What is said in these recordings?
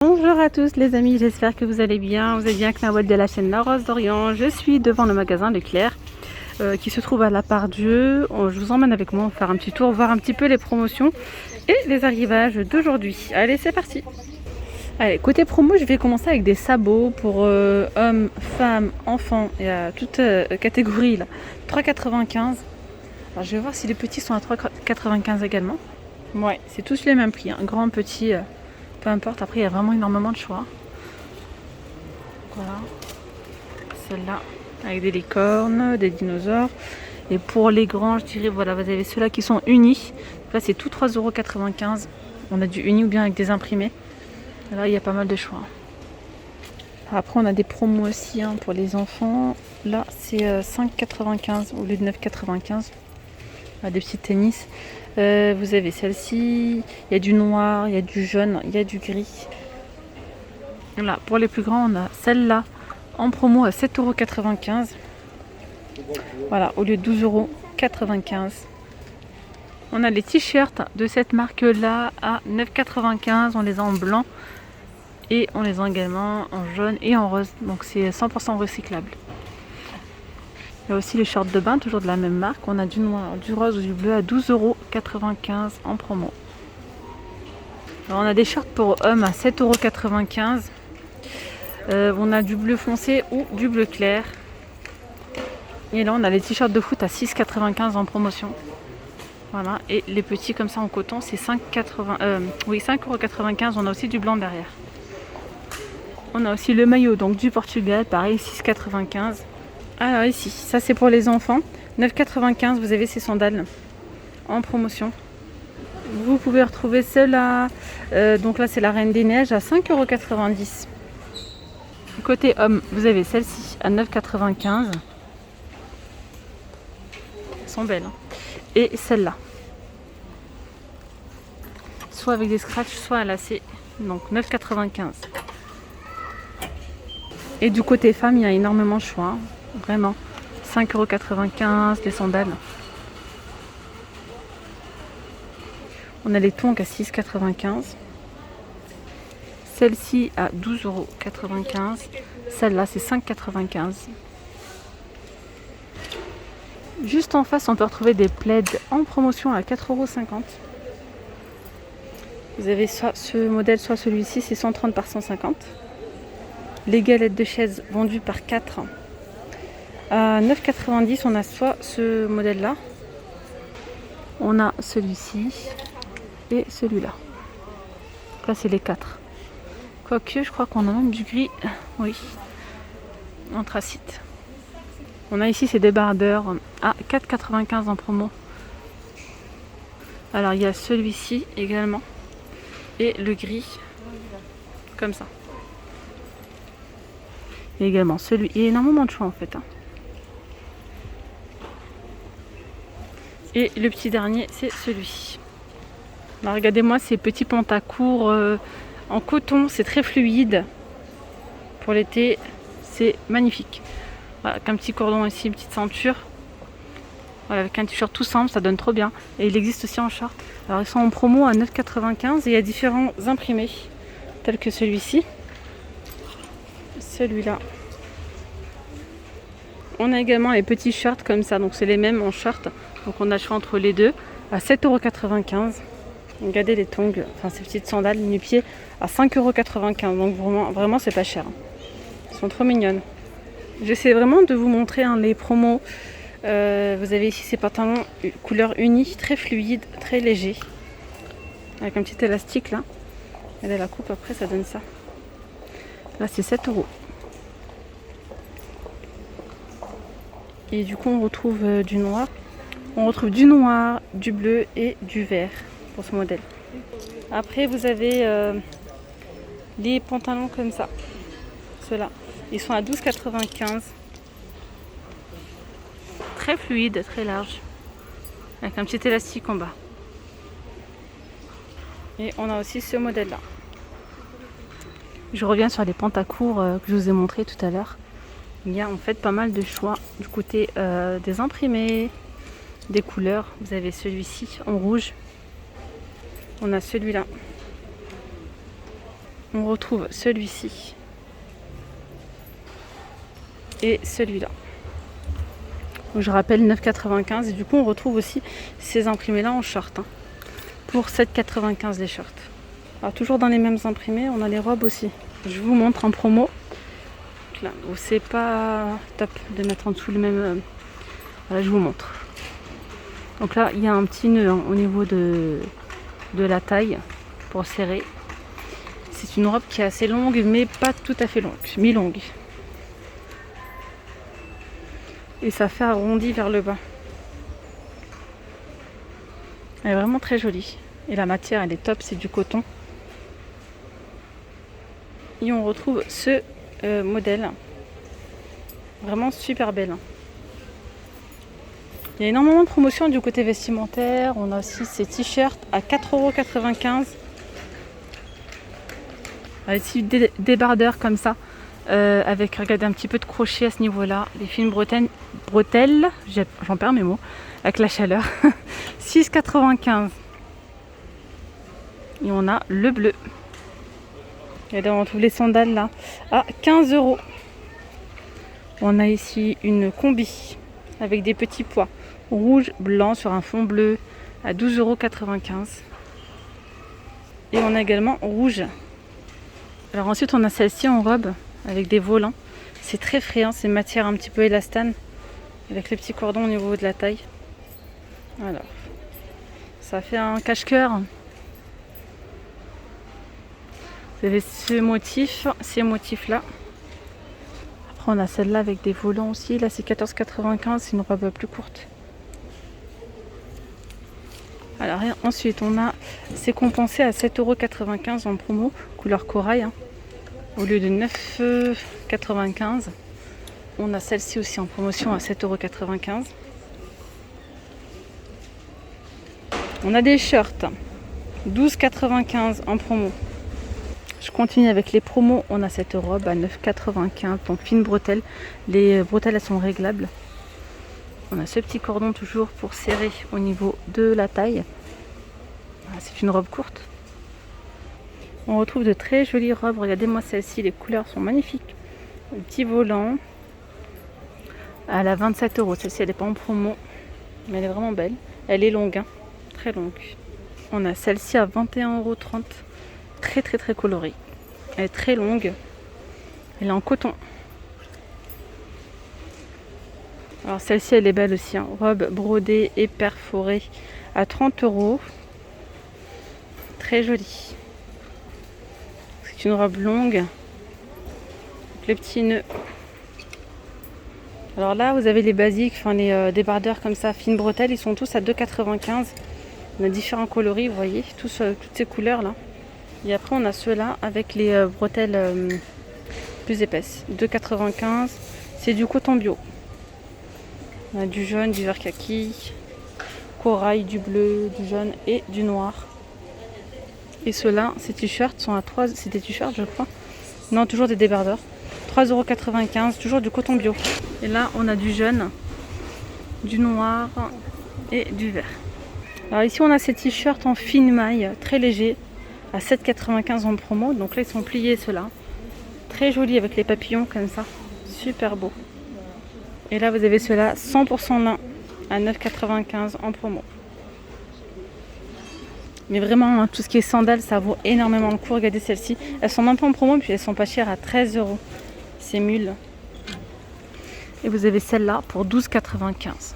Bonjour à tous les amis, j'espère que vous allez bien. Vous êtes bien avec Nawal de la chaîne La Rose d'Orient. Je suis devant le magasin Leclerc qui se trouve à la Part-Dieu. Je vous emmène avec moi faire un petit tour, voir un petit peu les promotions et les arrivages d'aujourd'hui. Allez, c'est parti. Allez, côté promo, je vais commencer avec des sabots pour hommes, femmes, enfants et à toute catégorie là. 3,95. Alors je vais voir si les petits sont à 3,95 également. Ouais, c'est tous les mêmes prix, hein. Grand, petit. Peu importe, après il y a vraiment énormément de choix. Voilà. Celle-là, avec des licornes, des dinosaures. Et pour les grands, je dirais, voilà, vous avez ceux-là qui sont unis. Là, c'est tout 3,95 €. On a du uni ou bien avec des imprimés. Là, il y a pas mal de choix. Après, on a des promos aussi hein, pour les enfants. Là, c'est 5,95 € au lieu de 9,95 €. Des petits tennis. Vous avez celle-ci, il y a du noir, il y a du jaune, il y a du gris. Là, pour les plus grands, on a celle-là en promo à 7,95 €. Voilà, au lieu de 12,95 €. On a les t-shirts de cette marque-là à 9,95 €. On les a en blanc et on les a également en jaune et en rose. Donc c'est 100% recyclable. Il y a aussi les shorts de bain, toujours de la même marque. On a du noir, du rose ou du bleu à 12,95 € en promo. Alors, on a des shorts pour hommes à 7,95 €. On a du bleu foncé ou du bleu clair. Et là, on a les t-shirts de foot à 6,95 € en promotion. Voilà. Et les petits comme ça en coton, c'est 5,95 €. On a aussi du blanc derrière. On a aussi le maillot donc du Portugal, pareil, 6,95 €. Alors ici, ça c'est pour les enfants, 9,95 €, vous avez ces sandales en promotion. Vous pouvez retrouver celle-là, donc là c'est la Reine des Neiges à 5,90 €. Côté homme, vous avez celle-ci à 9,95 €. Elles sont belles. Hein. Et celle-là. Soit avec des scratchs, soit à lacets, donc 9,95 €. Et du côté femme, il y a énormément de choix. Hein. Vraiment, 5,95 € les sandales. On a les tongs à 6,95 €. Celle-ci à 12,95 €. Celle-là, c'est 5,95 €. Juste en face, on peut retrouver des plaids en promotion à 4,50 €. Vous avez soit ce modèle, soit celui-ci, c'est 130 par 150. Les galettes de chaise vendues par 4 à 9,90 €. On a soit ce modèle-là, on a celui-ci et celui-là. Là, c'est les 4. Quoique, je crois qu'on a même du gris. Oui, anthracite. On a ici ces débardeurs à 4,95 € en promo. Alors, il y a celui-ci également. Et le gris, comme ça. Et également celui. Il y a énormément de choix en fait. Hein. Et le petit dernier, c'est celui. Alors regardez-moi ces petits pantacourts en coton, c'est très fluide. Pour l'été, c'est magnifique. Voilà, avec un petit cordon ici, une petite ceinture. Voilà, avec un t-shirt tout simple, ça donne trop bien. Et il existe aussi en short. Alors ils sont en promo à 9,95 € et il y a différents imprimés, tels que celui-ci. Celui-là. On a également les petits shorts comme ça, donc c'est les mêmes en short. Donc on a le choix entre les deux à 7,95 €. Regardez les tongs, enfin ces petites sandales nu-pieds à 5,95 €. Donc vraiment c'est pas cher. Elles sont trop mignonnes. J'essaie vraiment de vous montrer hein, les promos. Vous avez ici ces pantalons couleur unie, très fluide, très léger. Avec un petit élastique là. Regardez la coupe après, ça donne ça. Là c'est 7 €. Et du coup on retrouve du noir. On retrouve du noir, du bleu et du vert pour ce modèle. Après vous avez les pantalons comme ça. Ceux-là. Ils sont à 12,95 €. Très fluide, très large. Avec un petit élastique en bas. Et on a aussi ce modèle-là. Je reviens sur les pantacourts que je vous ai montré tout à l'heure. Il y a en fait pas mal de choix du côté des imprimés, des couleurs. Vous avez celui-ci en rouge. On a celui-là on retrouve celui-ci et celui-là. Je rappelle 9,95 et du coup on retrouve aussi ces imprimés là en short hein, pour 7,95 les shorts. Alors toujours dans les mêmes imprimés, on a les robes aussi. Je vous montre en promo. Là où c'est pas top de mettre en dessous le même. Voilà, je vous montre. Donc là il y a un petit nœud hein, au niveau de la taille pour serrer. C'est une robe qui est assez longue mais pas tout à fait longue, mi-longue. Et ça fait arrondi vers le bas. Elle est vraiment très jolie. Et la matière elle est top, c'est du coton. Et on retrouve ce modèle. Vraiment super belle. Il y a énormément de promotions du côté vestimentaire. On a aussi ces t-shirts à 4,95 €. Ici des débardeurs comme ça. Avec, regardez, un petit peu de crochet à ce niveau-là. Les fines bretelles, j'en perds mes mots, avec la chaleur. 6,95 €. Et on a le bleu. Regardez, on trouve les sandales là à 15 €. On a ici une combi avec des petits pois rouge, blanc sur un fond bleu à 12,95 €. Et on a également rouge. Alors ensuite on a celle-ci en robe avec des volants. C'est très frais, hein, c'est matière un petit peu élastane avec les petits cordons au niveau de la taille. Alors, ça fait un cache-cœur. Vous avez ces motifs là. Après on a celle-là avec des volants aussi. Là c'est 14,95 €, c'est une robe plus courte. Alors ensuite on a, c'est compensé à 7,95 € en promo, couleur corail. Hein. Au lieu de 9,95 €, on a celle-ci aussi en promotion à 7,95 €. On a des shirts, 12,95 € en promo. Je continue avec les promos. On a cette robe à 9,95 €, donc fine bretelle. Les bretelles elles sont réglables. On a ce petit cordon toujours pour serrer au niveau de la taille. C'est une robe courte. On retrouve de très jolies robes. Regardez-moi celle-ci, les couleurs sont magnifiques. Le petit volant. Elle a 27 €. Celle-ci elle n'est pas en promo, mais elle est vraiment belle. Elle est longue, hein, très longue. On a celle-ci à 21,30 €. Très très très colorée. Elle est très longue. Elle est en coton. Alors celle-ci elle est belle aussi, hein. Robe brodée et perforée à 30 €. Très jolie. C'est une robe longue. Avec les petits nœuds. Alors là vous avez les basiques, enfin les débardeurs comme ça, fines bretelles, ils sont tous à 2,95 €. On a différents coloris, vous voyez, toutes ces couleurs là. Et après on a ceux-là avec les bretelles plus épaisses. 2,95 €. C'est du coton bio. On a du jaune, du vert kaki, corail, du bleu, du jaune et du noir. Et ceux-là, ces t-shirts sont à 3. C'est des t-shirts je crois. Non, toujours des débardeurs. 3,95 €, toujours du coton bio. Et là on a du jaune, du noir et du vert. Alors ici on a ces t-shirts en fine maille, très légers, à 7,95 € en promo. Donc là ils sont pliés ceux-là. Très jolis avec les papillons comme ça. Super beau. Et là vous avez ceux-là 100% lin à 9,95 € en promo. Mais vraiment, hein, tout ce qui est sandales, ça vaut énormément le coup. Regardez celles-ci. Elles sont même pas en promo, puis elles sont pas chères à 13 €. C'est mule. Et vous avez celle-là pour 12,95 €.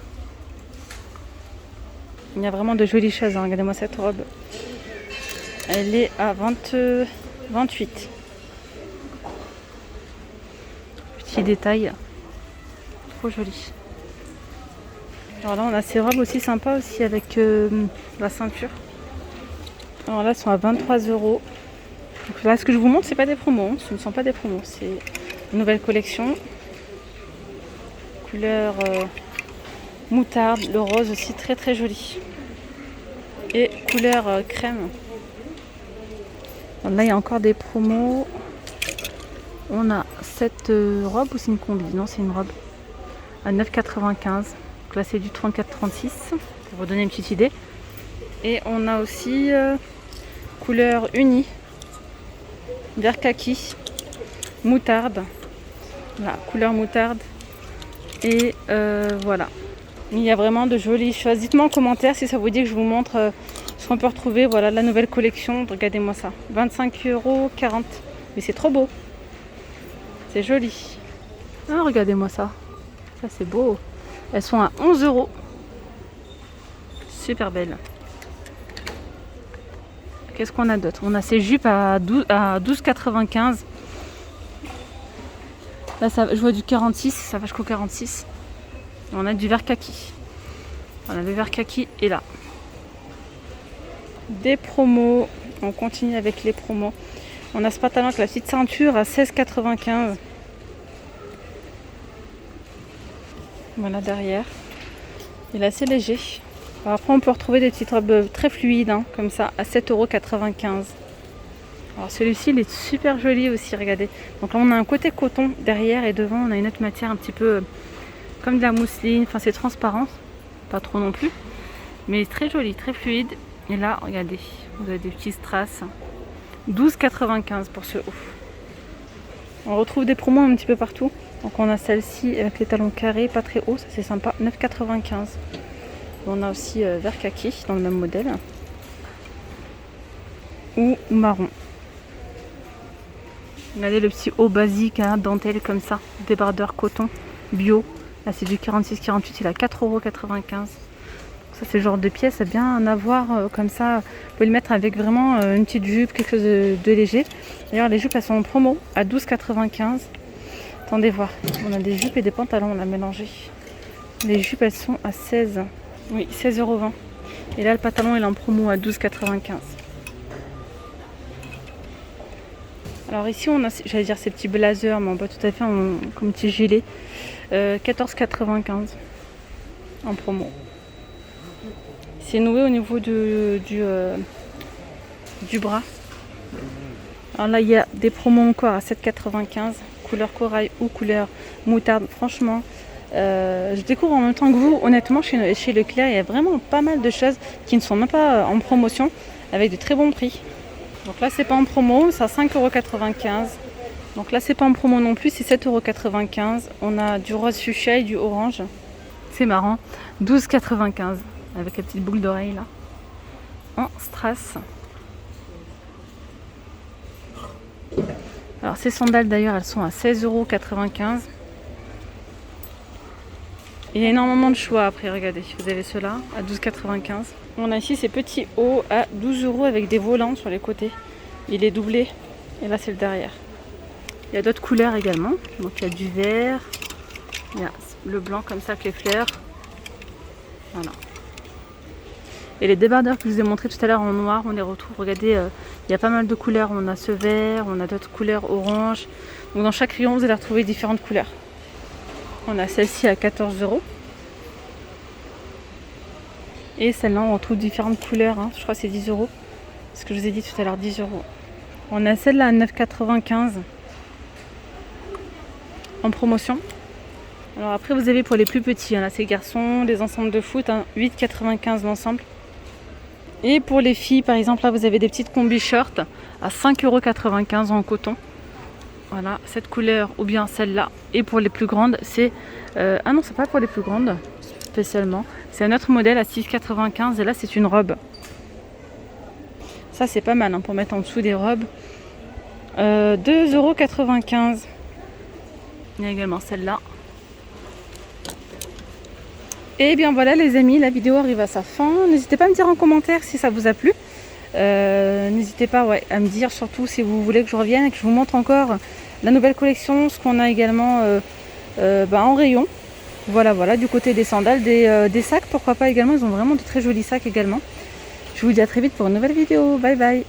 Il y a vraiment de jolies choses. Hein. Regardez-moi cette robe. Elle est à 28. Petit détail. Trop joli. Alors là, on a ces robes aussi sympas aussi avec la ceinture. Alors là, elles sont à 23 €. Donc là, ce que je vous montre, c'est pas des promos. Hein. Ce ne sont pas des promos. C'est une nouvelle collection. Couleur moutarde. Le rose aussi très très joli. Et couleur crème. Alors là, il y a encore des promos. On a cette robe ou c'est une combi? Non, c'est une robe. À 9,95 €. Donc là, c'est du 34-36. Pour vous donner une petite idée. Et on a aussi couleur unie. vert kaki, moutarde. Voilà, couleur moutarde. Et voilà. Il y a vraiment de jolies choses. Dites-moi en commentaire si ça vous dit que je vous montre ce qu'on peut retrouver. Voilà la nouvelle collection. Regardez-moi ça. 25,40 €. Mais c'est trop beau. C'est joli. Ah, regardez-moi ça. Ça c'est beau. Elles sont à 11 €. Super belles. Qu'est-ce qu'on a d'autre? On a ces jupes à 12,95 €. Là, ça, je vois du 46, ça va jusqu'au 46. On a du vert kaki. Voilà, le vert kaki est là. Des promos. On continue avec les promos. On a ce pantalon avec la petite ceinture à 16,95 €. Voilà derrière. Il est assez léger. Alors après, on peut retrouver des petites robes très fluides, hein, comme ça, à 7,95 €. Alors celui-ci, il est super joli aussi, regardez. Donc là, on a un côté coton derrière et devant, on a une autre matière un petit peu comme de la mousseline. Enfin, c'est transparent, pas trop non plus, mais très joli, très fluide. Et là, regardez, vous avez des petits strass. 12,95 € pour ce haut. On retrouve des promos un petit peu partout. Donc on a celle-ci avec les talons carrés, pas très haut, ça c'est sympa, 9,95 €. On a aussi vert kaki dans le même modèle. Ou marron. Regardez le petit haut basique, hein, dentelle comme ça, débardeur coton, bio. Là c'est du 46-48, il a 4,95 €. Ça c'est le genre de pièce à bien avoir comme ça. Vous pouvez le mettre avec vraiment une petite jupe, quelque chose de léger. D'ailleurs les jupes elles sont en promo à 12,95 €. Attendez voir, on a des jupes et des pantalons, on a mélangé. Les jupes elles sont à 16. Oui, 16,20 €. Et là le pantalon il est en promo à 12,95 €. Alors ici on a, j'allais dire ces petits blazers, mais pas tout à fait comme petit gilet. 14,95 € en promo. C'est noué au niveau du bras. Alors là il y a des promos encore à 7,95 €, couleur corail ou couleur moutarde. Franchement, je découvre en même temps que vous. Honnêtement, chez Leclerc, il y a vraiment pas mal de choses qui ne sont même pas en promotion, avec de très bons prix. Donc là c'est pas en promo, c'est à 5,95 €. Donc là c'est pas en promo non plus, c'est 7,95 €. On a du rose fuchsia et du orange. C'est marrant, 12,95 € avec la petite boucle d'oreille là. En strass. Alors ces sandales d'ailleurs elles sont à 16,95 €. Il y a énormément de choix après, regardez. Vous avez ceux-là à 12,95 €. On a ici ces petits hauts à 12 € avec des volants sur les côtés. Il est doublé et là c'est le derrière. Il y a d'autres couleurs également. Donc il y a du vert, il y a le blanc comme ça avec les fleurs. Voilà. Et les débardeurs que je vous ai montré tout à l'heure en noir, on les retrouve. Regardez, il y a pas mal de couleurs. On a ce vert, on a d'autres couleurs orange. Donc dans chaque rayon, vous allez retrouver différentes couleurs. On a celle-ci à 14 €. Et celle-là, on retrouve différentes couleurs. Hein. Je crois que c'est 10 €. Ce que je vous ai dit tout à l'heure, 10 €. On a celle-là à 9,95 € en promotion. Alors après, vous avez pour les plus petits. Hein. Là, c'est garçons, les ensembles de foot, hein, 8,95 € l'ensemble. Et pour les filles, par exemple, là, vous avez des petites combi shorts à 5,95 € en coton. Voilà, cette couleur ou bien celle-là. Et pour les plus grandes, c'est... ah non, c'est pas pour les plus grandes spécialement. C'est un autre modèle à 6,95 € et là, c'est une robe. Ça, c'est pas mal hein, pour mettre en dessous des robes. 2,95 €. Il y a également celle-là. Et bien voilà les amis, la vidéo arrive à sa fin. N'hésitez pas à me dire en commentaire si ça vous a plu. N'hésitez pas à me dire surtout si vous voulez que je revienne et que je vous montre encore la nouvelle collection, ce qu'on a également en rayon. Voilà, du côté des sandales, des sacs, pourquoi pas également. Ils ont vraiment de très jolis sacs également. Je vous dis à très vite pour une nouvelle vidéo. Bye bye.